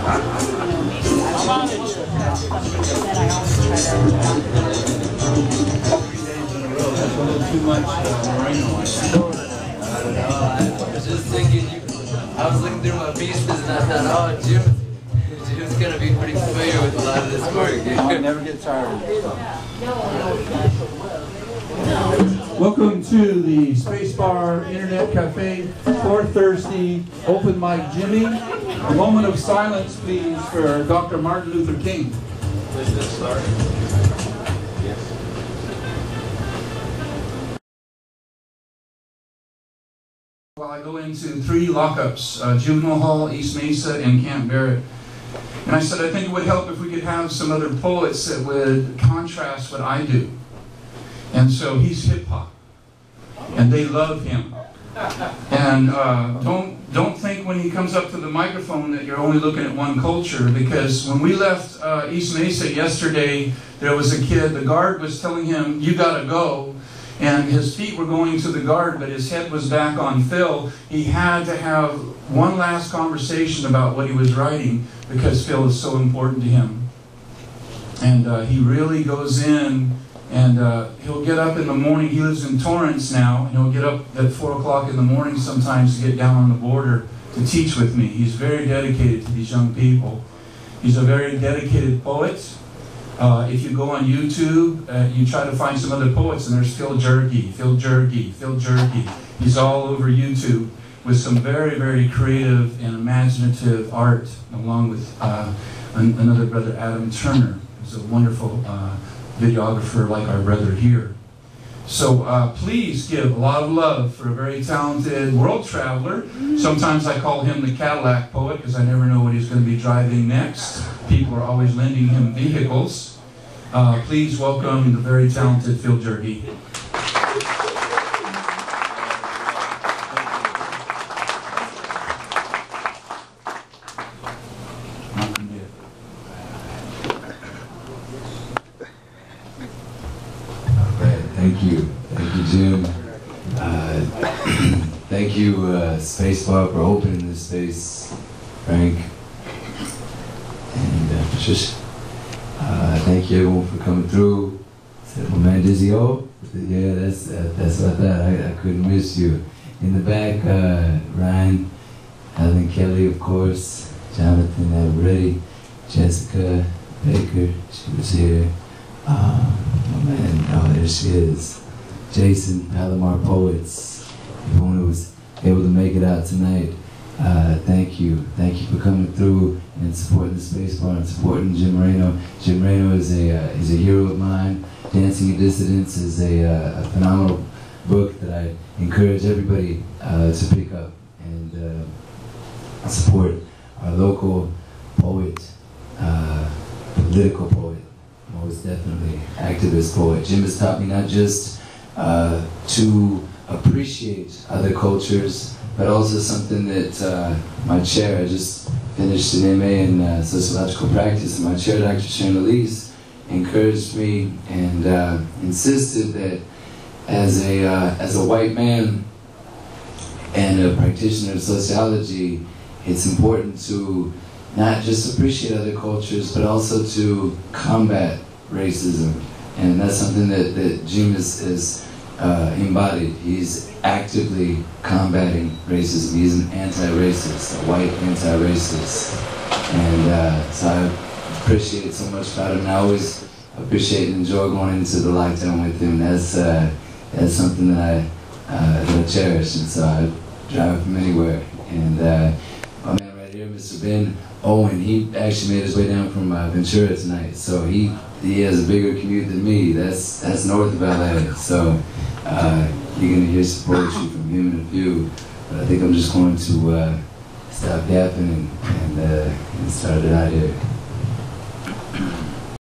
That's a little too much Moreno, I think. I don't know. I was just thinking, I was looking through my pieces and I thought, oh, Jim's going to be pretty familiar with a lot of this work. I'll never get tired. Welcome to the Spacebar Internet Cafe for Thursday Open Mic Jimmy. A moment of silence, please, for Dr. Martin Luther King. Does this start? Yes. Well, I go into 3 lockups, Juvenile Hall, East Mesa, and Camp Barrett. And I said, I think it would help if we could have some other poets that would contrast what I do. And so he's hip-hop. And they love him. And don't think when he comes up to the microphone that you're only looking at one culture, because when we left East Mesa yesterday, there was a kid, the guard was telling him, you gotta go. And his feet were going to the guard, but his head was back on Phil. He had to have one last conversation about what he was writing, because Phil is so important to him. And he really goes in, and he'll get up in the morning. He lives in Torrance now, and he'll get up at 4 o'clock in the morning sometimes to get down on the border to teach with me. He's very dedicated to these young people. He's a very dedicated poet. If you go on YouTube, you try to find some other poets, and there's Phil Jerge, Phil Jerge, Phil Jerge. He's all over YouTube with some very, very creative and imaginative art, along with another brother, Adam Turner, who's a wonderful videographer like our brother here. So please give a lot of love for a very talented world traveler. Sometimes I call him the Cadillac poet because I never know what he's going to be driving next. People are always lending him vehicles. Please welcome the very talented Phil Jerge. Thank you, Jim. Thank you, Spacebar, for opening this space, Frank, and Patricia. Thank you everyone for coming through. Said my man Dizzy O. Yeah, that's what I thought. I couldn't miss you. In the back, Ryan, Helen Kelly, of course, Jonathan Already, Jessica Baker, she was here. Oh man, oh there she is. Jason, Palomar Poets, everyone who was able to make it out tonight. Thank you for coming through and supporting the Spacebar and supporting Jim Moreno. Jim Moreno is a hero of mine. Dancing in Dissidence is a phenomenal book that I encourage everybody to pick up and support our local poet, political poet. Most definitely, activist poet. Jim has taught me not just to appreciate other cultures, but also something that my chair, I just finished an MA in sociological practice, and my chair, Dr. Sharon Elise, encouraged me and insisted that as a white man and a practitioner of sociology, it's important to not just appreciate other cultures, but also to combat racism. And that's something that Jim is embodied. He's actively combating racism. He's an anti-racist, a white anti-racist. And so I appreciate it so much about him. And I always appreciate and enjoy going into the lockdown with him. That's something that I cherish. And so I drive from anywhere. And my man right here, Mr. Ben Owen, he actually made his way down from Ventura tonight. So he has a bigger commute than me. That's north of LA. So you're gonna hear some poetry from him in a few. But I think I'm just going to stop yapping and start it out here.